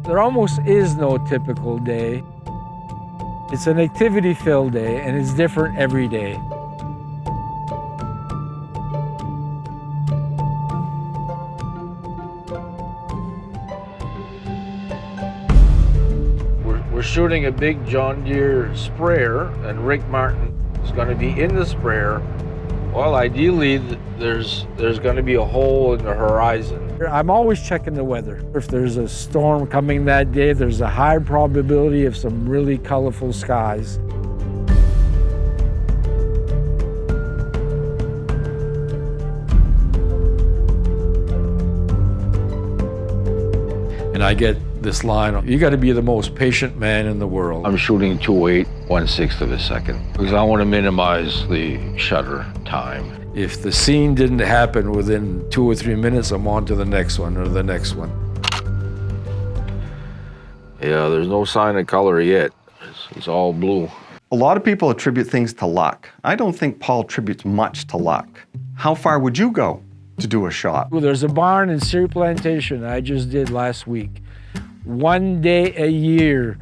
There almost is no typical day. It's an activity-filled day, and it's different every day. We're shooting a big John Deere sprayer, and Rick Martin is going to be in the sprayer. Well, ideally, there's going to be a hole in the horizon. I'm always checking the weather. If there's a storm coming that day, there's a high probability of some really colorful skies. And I get this line, you got to be the most patient man in the world. I'm shooting 2.8, 1/6 of a second, because I want to minimize the shutter time. If the scene didn't happen within 2 or 3 minutes, I'm on to the next one or the next one. Yeah, there's no sign of color yet. It's all blue. A lot of people attribute things to luck. I don't think Paul attributes much to luck. How far would you go to do a shot? Well, there's a barn in Sear Plantation I just did last week. One day a year,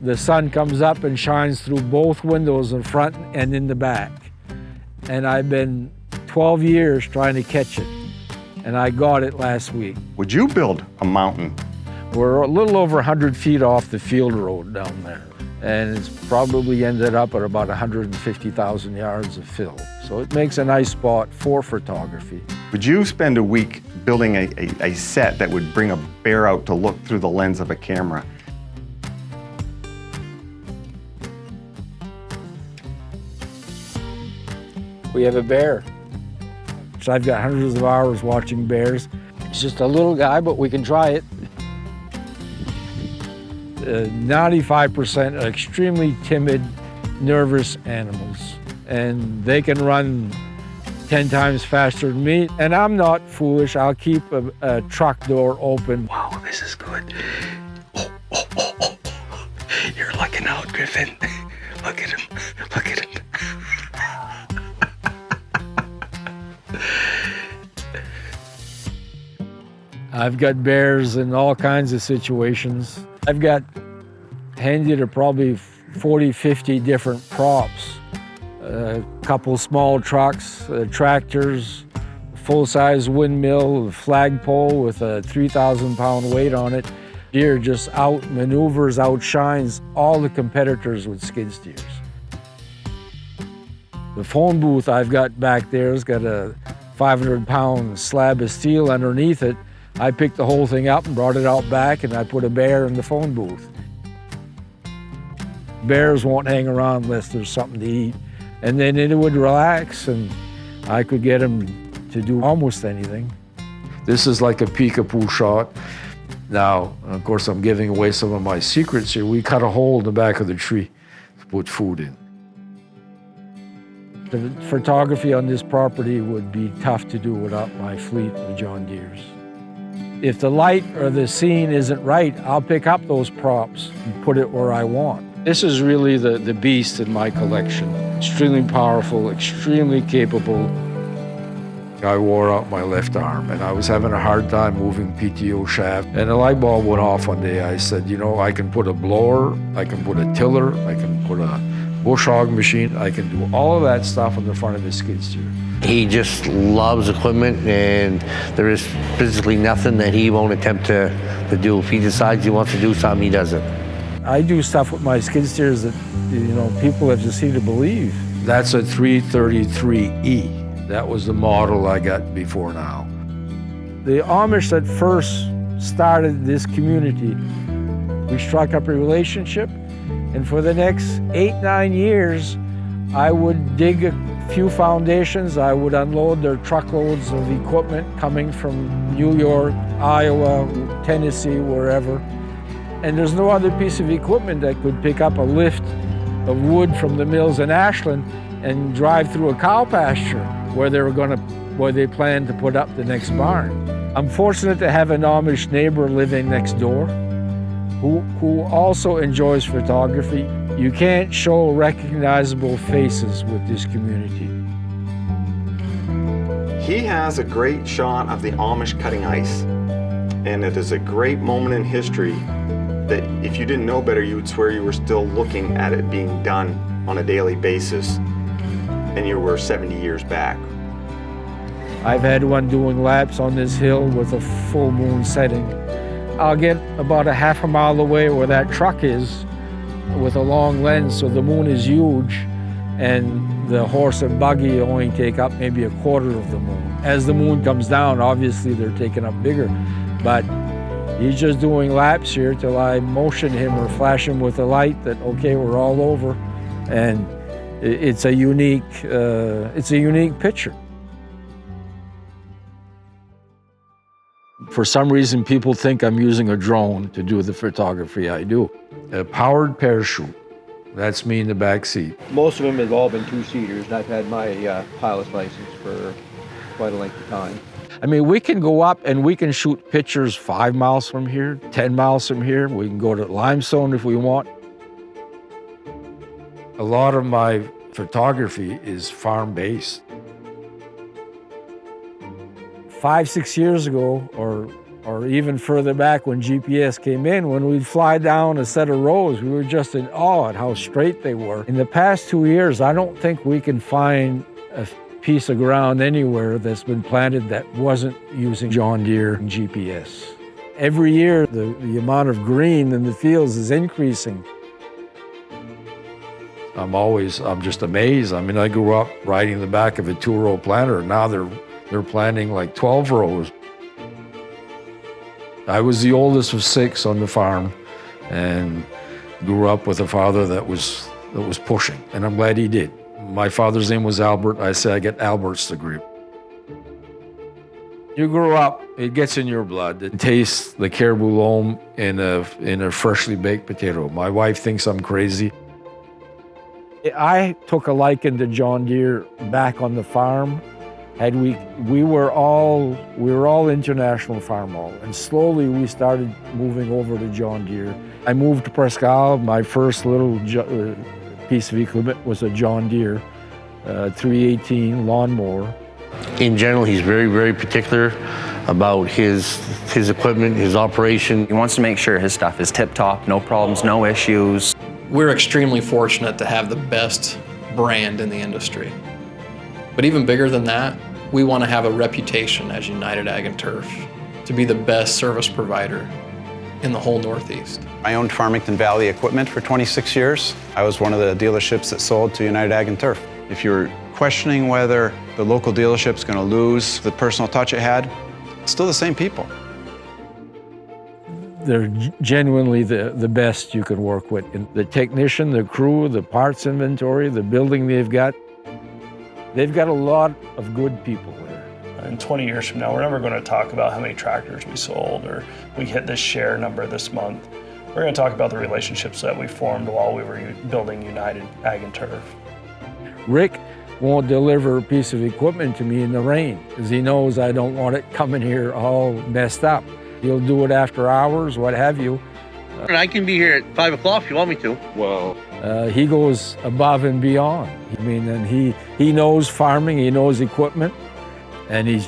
the sun comes up and shines through both windows in front and in the back. And I've been 12 years trying to catch it, and I got it last week. Would you build a mountain? We're a little over 100 feet off the field road down there, and it's probably ended up at about 150,000 yards of fill. So it makes a nice spot for photography. Would you spend a week building a set that would bring a bear out to look through the lens of a camera? We have a bear. So I've got hundreds of hours watching bears. It's just a little guy, but we can try it. 95% are extremely timid, nervous animals. And they can run 10 times faster than me. And I'm not foolish. I'll keep a truck door open. Wow, this is good. Oh. You're looking out, Griffin. Look at him. Look at him. I've got bears in all kinds of situations. I've got handy to probably 40, 50 different props. A couple small trucks, tractors, full-size windmill, a flagpole with a 3,000-pound weight on it. Deere just outmaneuvers, outshines all the competitors with skid steers. The phone booth I've got back there has got a 500-pound slab of steel underneath it. I picked the whole thing up and brought it out back, and I put a bear in the phone booth. Bears won't hang around unless there's something to eat. And then it would relax, and I could get them to do almost anything. This is like a peekaboo shot. Now, of course, I'm giving away some of my secrets here. We cut a hole in the back of the tree to put food in. The photography on this property would be tough to do without my fleet of John Deeres. If the light or the scene isn't right, I'll pick up those props and put it where I want. This is really the beast in my collection. Extremely powerful, extremely capable. I wore out my left arm, and I was having a hard time moving PTO shaft. And the light bulb went off one day. I said, you know, I can put a blower, I can put a tiller, I can put a bush hog machine, I can do all of that stuff on the front of the skid steer. He just loves equipment, and there is physically nothing that he won't attempt to do. If he decides he wants to do something, he does it. I do stuff with my skid steers that, you know, people have just seem to believe. That's a 333E. That was the model I got before now. The Amish that first started this community, we struck up a relationship, and for the next 8-9 years, I would dig a few foundations. I would unload their truckloads of equipment coming from New York, Iowa, Tennessee, wherever. And there's no other piece of equipment that could pick up a lift of wood from the mills in Ashland and drive through a cow pasture where they planned to put up the next barn. I'm fortunate to have an Amish neighbor living next door who also enjoys photography. You can't show recognizable faces with this community. He has a great shot of the Amish cutting ice, and it is a great moment in history that if you didn't know better, you would swear you were still looking at it being done on a daily basis, and you were 70 years back. I've had one doing laps on this hill with a full moon setting. I'll get about a half a mile away where that truck is with a long lens, so the moon is huge, and the horse and buggy only take up maybe a quarter of the moon. As the moon comes down, obviously they're taking up bigger, but he's just doing laps here till I motion him or flash him with a light that, okay, we're all over. And it's a unique picture. For some reason, people think I'm using a drone to do the photography I do. A powered parachute, that's me in the back seat. Most of them have all been two-seaters, and I've had my pilot's license for quite a length of time. I mean, we can go up and we can shoot pictures 5 miles from here, 10 miles from here. We can go to Limestone if we want. A lot of my photography is farm-based. 5, 6 years ago, or even further back when GPS came in, when we'd fly down a set of rows, we were just in awe at how straight they were. In the past 2 years, I don't think we can find a piece of ground anywhere that's been planted that wasn't using John Deere and GPS. Every year, the amount of green in the fields is increasing. I'm just amazed. I mean, I grew up riding the back of a 2-row planter. Now they're planting like 12 rows. I was the oldest of 6 on the farm and grew up with a father that was pushing, and I'm glad he did. My father's name was Albert. I say I get Albert's degree. You grow up, it gets in your blood. It tastes the caribou loam in a freshly baked potato. My wife thinks I'm crazy. I took a liking to John Deere back on the farm. We were all International Farmall, and slowly we started moving over to John Deere. I moved to Presque Isle. My first little piece of equipment was a John Deere 318 lawnmower. In general, he's very, very particular about his equipment, his operation. He wants to make sure his stuff is tip-top, no problems, no issues. We're extremely fortunate to have the best brand in the industry. But even bigger than that, we want to have a reputation as United Ag and Turf to be the best service provider in the whole Northeast. I owned Farmington Valley Equipment for 26 years. I was one of the dealerships that sold to United Ag and Turf. If you're questioning whether the local dealership's going to lose the personal touch it had, it's still the same people. They're genuinely the best you can work with. And the technician, the crew, the parts inventory, the building they've got a lot of good people there. In 20 years from now, we're never going to talk about how many tractors we sold or we hit this share number this month. We're going to talk about the relationships that we formed while we were building United Ag and Turf. Rick won't deliver a piece of equipment to me in the rain because he knows I don't want it coming here all messed up. He'll do it after hours, what have you. I can be here at 5 o'clock if you want me to. Well, he goes above and beyond. I mean, and he knows farming, he knows equipment, and he's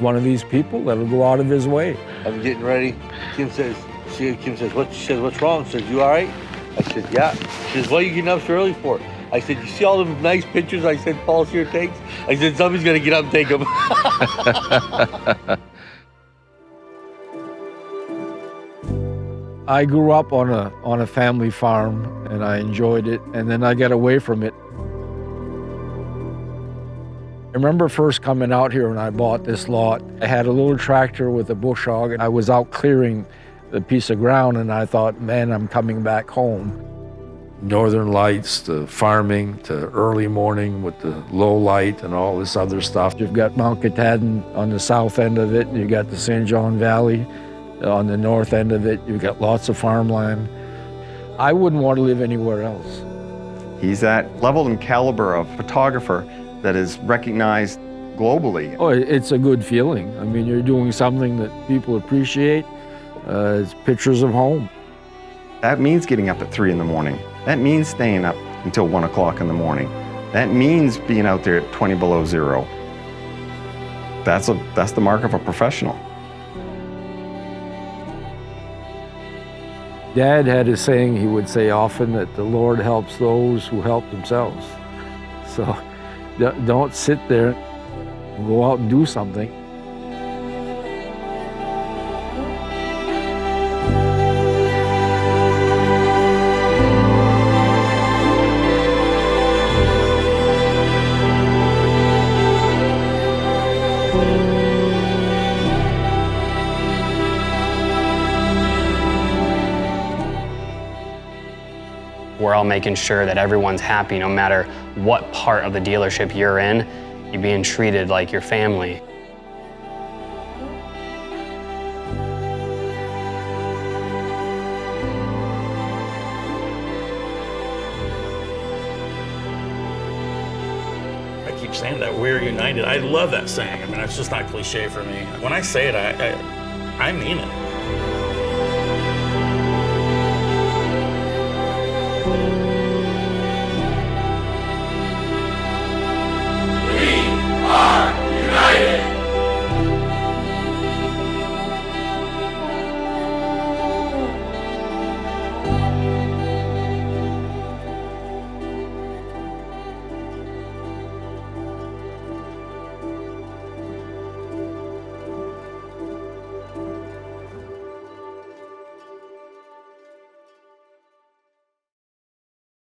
one of these people that'll go out of his way. I'm getting ready. Kim says, what's wrong? She says, you all right? I said, yeah. She says, what are you getting up so early for? I said, you see all the nice pictures I said Paul's here takes? I said, somebody's gonna get up and take them. I grew up on a family farm and I enjoyed it, and then I got away from it. I remember first coming out here when I bought this lot. I had a little tractor with a bush hog and I was out clearing the piece of ground and I thought, man, I'm coming back home. Northern lights to farming to early morning with the low light and all this other stuff. You've got Mount Katahdin on the south end of it, and you've got the St. John Valley on the north end of it. You've got lots of farmland. I wouldn't want to live anywhere else. He's that level and caliber of photographer that is recognized globally. Oh, it's a good feeling. I mean, you're doing something that people appreciate. It's pictures of home. That means getting up at 3 in the morning. That means staying up until 1 o'clock in the morning. That means being out there at 20 below zero. That's the mark of a professional. Dad had a saying he would say often that the Lord helps those who help themselves. So don't sit there, go out and do something. We're all making sure that everyone's happy no matter what part of the dealership you're in. You're being treated like your family. I keep saying that we're united. I love that saying. I mean, it's just not cliche for me. When I say it, I mean it.